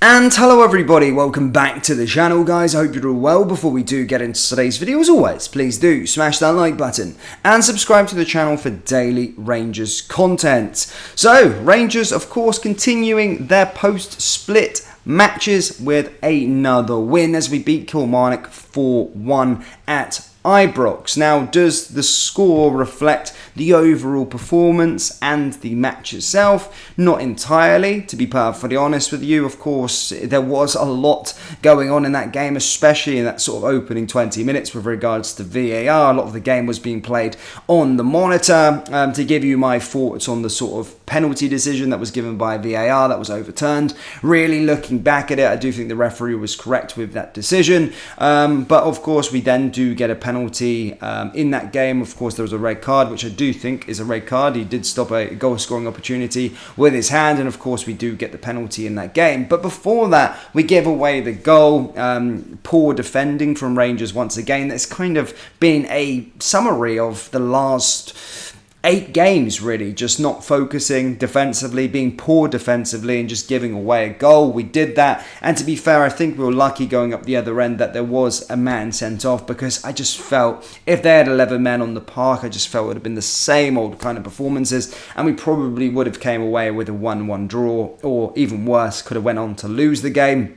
And hello everybody, welcome back to the channel guys. I hope you're all well. Before we do get into today's video, as always, please do smash that like button and subscribe to the channel for daily Rangers content. So, Rangers of course continuing their post-split matches with another win as we beat Kilmarnock 4-1 at Ibrox. Now, does the score reflect the overall performance and the match itself? Not entirely, to be perfectly honest with you. Of course, there was a lot going on in that game, especially in that sort of opening 20 minutes with regards to VAR. A lot of the game was being played on the monitor. To give you my thoughts on the sort of penalty decision that was given by VAR that was overturned. Really looking back at it, I do think the referee was correct with that decision. But of course, we then do get a penalty in that game. Of course, there was a red card, which I do think is a red card. He did stop a goal scoring opportunity with his hand, and of course we do get the penalty in that game. But before that, we give away the goal. Poor defending from Rangers once again. That's kind of been a summary of the last 8 games, really, just not focusing defensively, being poor defensively and just giving away a goal. We did that, and to be fair, I think we were lucky going up the other end that there was a man sent off, because I just felt if they had 11 men on the park, I just felt it would have been the same old kind of performances, and we probably would have came away with a 1-1 draw, or even worse, could have went on to lose the game.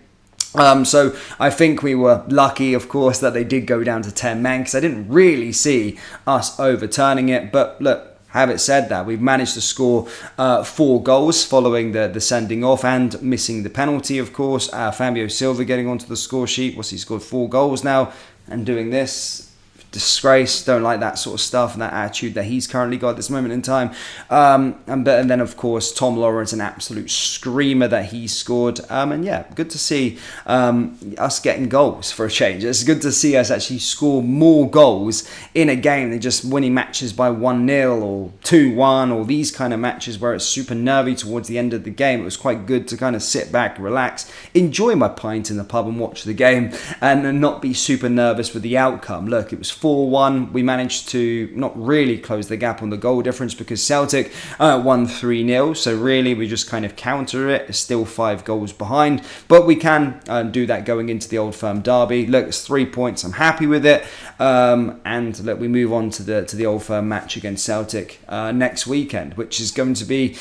So I think we were lucky, of course, that they did go down to 10 men, because I didn't really see us overturning it. But look, have it said that we've managed to score 4 goals following the sending off and missing the penalty, of course. Fabio Silva getting onto the score sheet. He scored 4 goals now and doing this. Disgrace, don't like that sort of stuff and that attitude that he's currently got at this moment in time. And then of course Tom Lawrence, an absolute screamer that he scored. And yeah, good to see us getting goals for a change. It's good to see us actually score more goals in a game than just winning matches by 1-0 or 2-1 or these kind of matches where it's super nervy towards the end of the game. It was quite good to kind of sit back, relax, enjoy my pint in the pub and watch the game and not be super nervous with the outcome. Look, it was 4-1. We managed to not really close the gap on the goal difference because Celtic won 3-0. So really we just kind of counter it. It's still 5 goals behind. But we can do that going into the Old Firm derby. Look, it's 3 points. I'm happy with it. And look, we move on to the Old Firm match against Celtic next weekend, which is going to be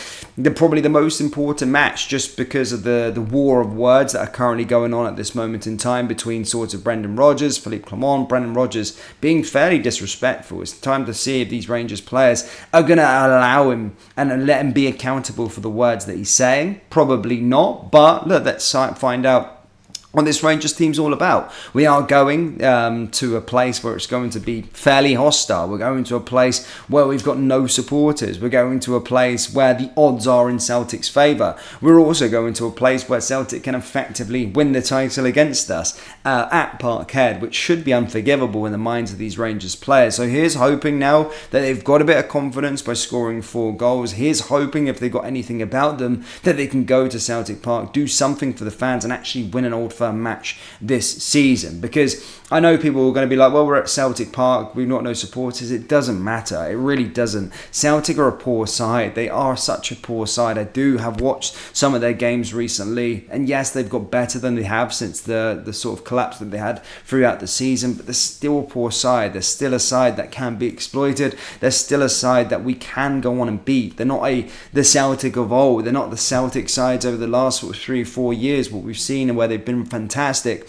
probably the most important match just because of the war of words that are currently going on at this moment in time between sort of Brendan Rodgers, Philippe Clement, Brendan Rodgers being fairly disrespectful. It's time to see if these Rangers players are going to allow him and let him be accountable for the words that he's saying. Probably not, but look, let's find out what this Rangers team's all about. We are going to a place where it's going to be fairly hostile. We're going to a place where we've got no supporters. We're going to a place where the odds are in Celtic's favour. We're also going to a place where Celtic can effectively win the title against us at Parkhead, which should be unforgivable in the minds of these Rangers players. So here's hoping now that they've got a bit of confidence by scoring 4 goals. Here's hoping if they've got anything about them that they can go to Celtic Park, do something for the fans and actually win an Old Firm match this season. Because I know people are going to be like, well, we're at Celtic Park, we've got no supporters. It doesn't matter. It really doesn't. Celtic are a poor side. They are such a poor side. I do have watched some of their games recently, and yes, they've got better than they have since the sort of collapse that they had throughout the season, but they're still a poor side. They're still a side that can be exploited. They're still a side that we can go on and beat. They're not the Celtic of old. They're not the Celtic sides over the last sort of 3-4 years, what we've seen and where they've been fantastic.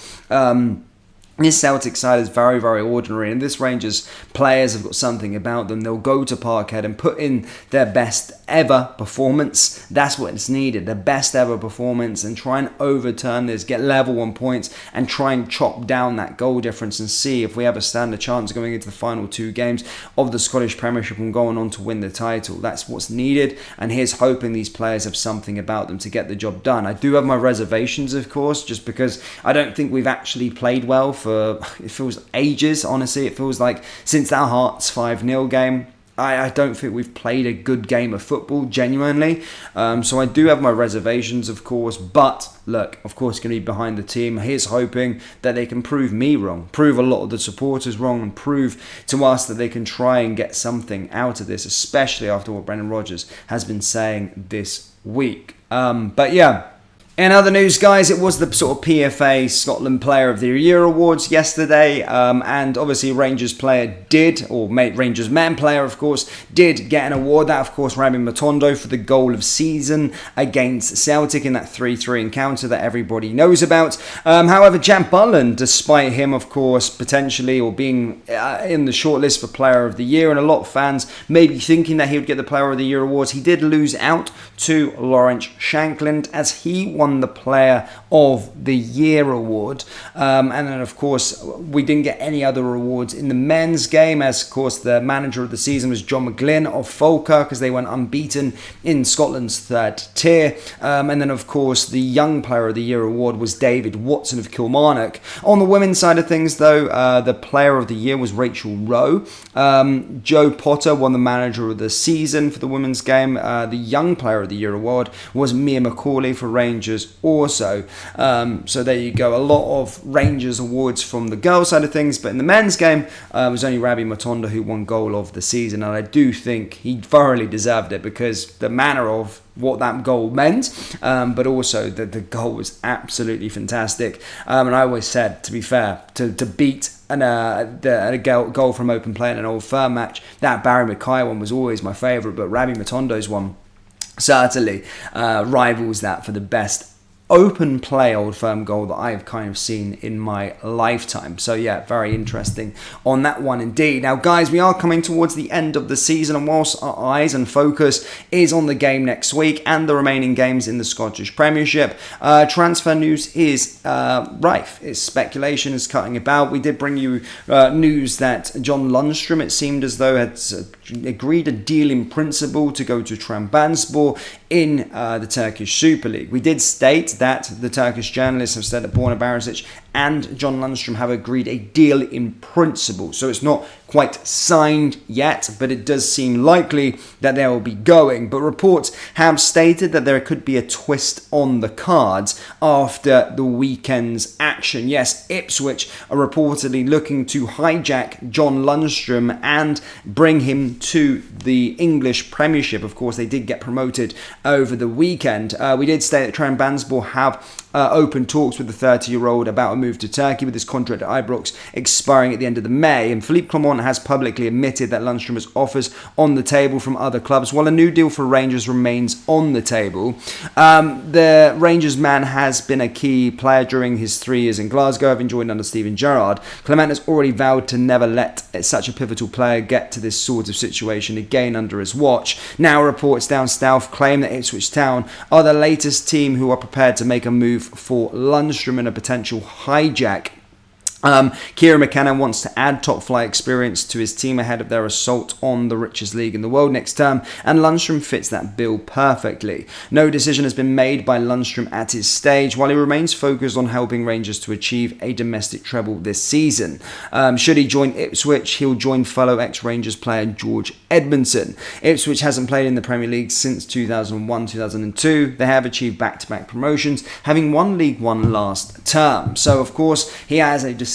This Celtic side is very, very ordinary, and this Rangers players have got something about them. They'll go to Parkhead and put in their best ever performance. That's what is needed, the best ever performance, and try and overturn this, get level on points, and try and chop down that goal difference and see if we ever stand a chance going into the final 2 games of the Scottish Premiership and going on to win the title. That's what's needed, and here's hoping these players have something about them to get the job done. I do have my reservations, of course, just because I don't think we've actually played well for, it feels ages, honestly. It feels like since that Hearts 5-0 game, I don't think we've played a good game of football, genuinely. So I do have my reservations, of course. But look, of course, going to be behind the team. Here's hoping that they can prove me wrong, prove a lot of the supporters wrong, and prove to us that they can try and get something out of this, especially after what Brendan Rodgers has been saying this week. But yeah, In other news, guys, it was the sort of PFA Scotland Player of the Year awards yesterday, and obviously Rangers player did, or Rangers man player, of course, did get an award. That, of course, Rabble Matondo for the goal of season against Celtic in that 3-3 encounter that everybody knows about. However, Jack Butland, despite him, of course, potentially or being in the shortlist for Player of the Year, and a lot of fans maybe thinking that he would get the Player of the Year awards, he did lose out to Lawrence Shankland as he won the Player of the Year award. And then, of course, we didn't get any other awards in the men's game, as, of course, the manager of the season was John McGlynn of Falkirk, as they went unbeaten in Scotland's third tier. And then, of course, the Young Player of the Year award was David Watson of Kilmarnock. On the women's side of things, though, the Player of the Year was Rachel Rowe. Joe Potter won the Manager of the Season for the women's game. The Young Player of the Year award was Mia McCauley for Rangers also. So there you go, a lot of Rangers awards from the girls side of things, but in the men's game it was only Rabble Matondo who won goal of the season, and I do think he thoroughly deserved it because the manner of what that goal meant, but also the goal was absolutely fantastic. And I always said, to be fair, to beat a goal from open play in an Old Firm match, that Barry Mackay one was always my favourite, but Rabble Matondo's one certainly rivals that for the best open play Old Firm goal that I've kind of seen in my lifetime. So yeah, very interesting on that one indeed. Now guys, we are coming towards the end of the season, and whilst our eyes and focus is on the game next week and the remaining games in the Scottish Premiership, transfer news is rife. It's speculation is cutting about. We did bring you news that John Lundstrom, it seemed as though, had agreed a deal in principle to go to Trabzonspor in the Turkish Super League. We did state that the Turkish journalists have said that Borna Barisic and John Lundstrom have agreed a deal in principle. So it's not quite signed yet, but it does seem likely that they will be going. But reports have stated that there could be a twist on the cards after the weekend's action. Yes, Ipswich are reportedly looking to hijack John Lundstrom and bring him to the English Premiership. Of course, they did get promoted over the weekend. We did state that Trabzonspor have open talks with the 30-year-old about a move to Turkey, with his contract at Ibrox expiring at the end of the May. And Philippe Clement has publicly admitted that Lundstrom has offers on the table from other clubs, while a new deal for Rangers remains on the table. The Rangers man has been a key player during his 3 years in Glasgow, having joined under Steven Gerrard. Clement has already vowed to never let such a pivotal player get to this sort of situation again under his watch. Now reports down south claim that Ipswich Town are the latest team who are prepared to make a move for Lundstrom in a potential hijack. Kieran McKenna wants to add top-flight experience to his team ahead of their assault on the richest league in the world next term, and Lundstrom fits that bill perfectly. No decision has been made by Lundstrom at his stage, while he remains focused on helping Rangers to achieve a domestic treble this season. Should he join Ipswich, he'll join fellow ex-Rangers player George Edmondson. Ipswich hasn't played in the Premier League since 2001-2002. They have achieved back-to-back promotions, having won League One last term. So, of course, he has a decision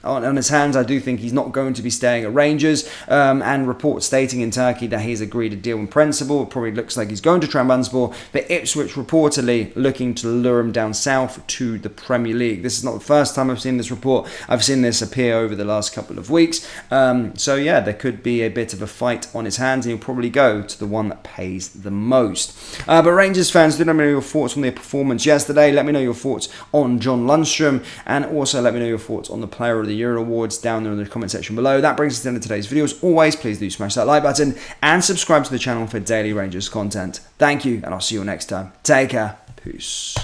on his hands. I do think he's not going to be staying at Rangers, and reports stating in Turkey that he's agreed a deal in principle. It probably looks like he's going to Trabzonspor, but Ipswich reportedly looking to lure him down south to the Premier League. This is not the first time I've seen this report. I've seen this appear over the last couple of weeks. So yeah, there could be a bit of a fight on his hands, and he'll probably go to the one that pays the most. But Rangers fans, do let me know your thoughts on their performance yesterday. Let me know your thoughts on John Lundstrom, and also let me know your thoughts on the Player of the Year awards down there in the comment section below. That brings us to the end of today's video. As always, please do smash that like button and subscribe to the channel for daily Rangers content. Thank you, and I'll see you next time. Take care. Peace.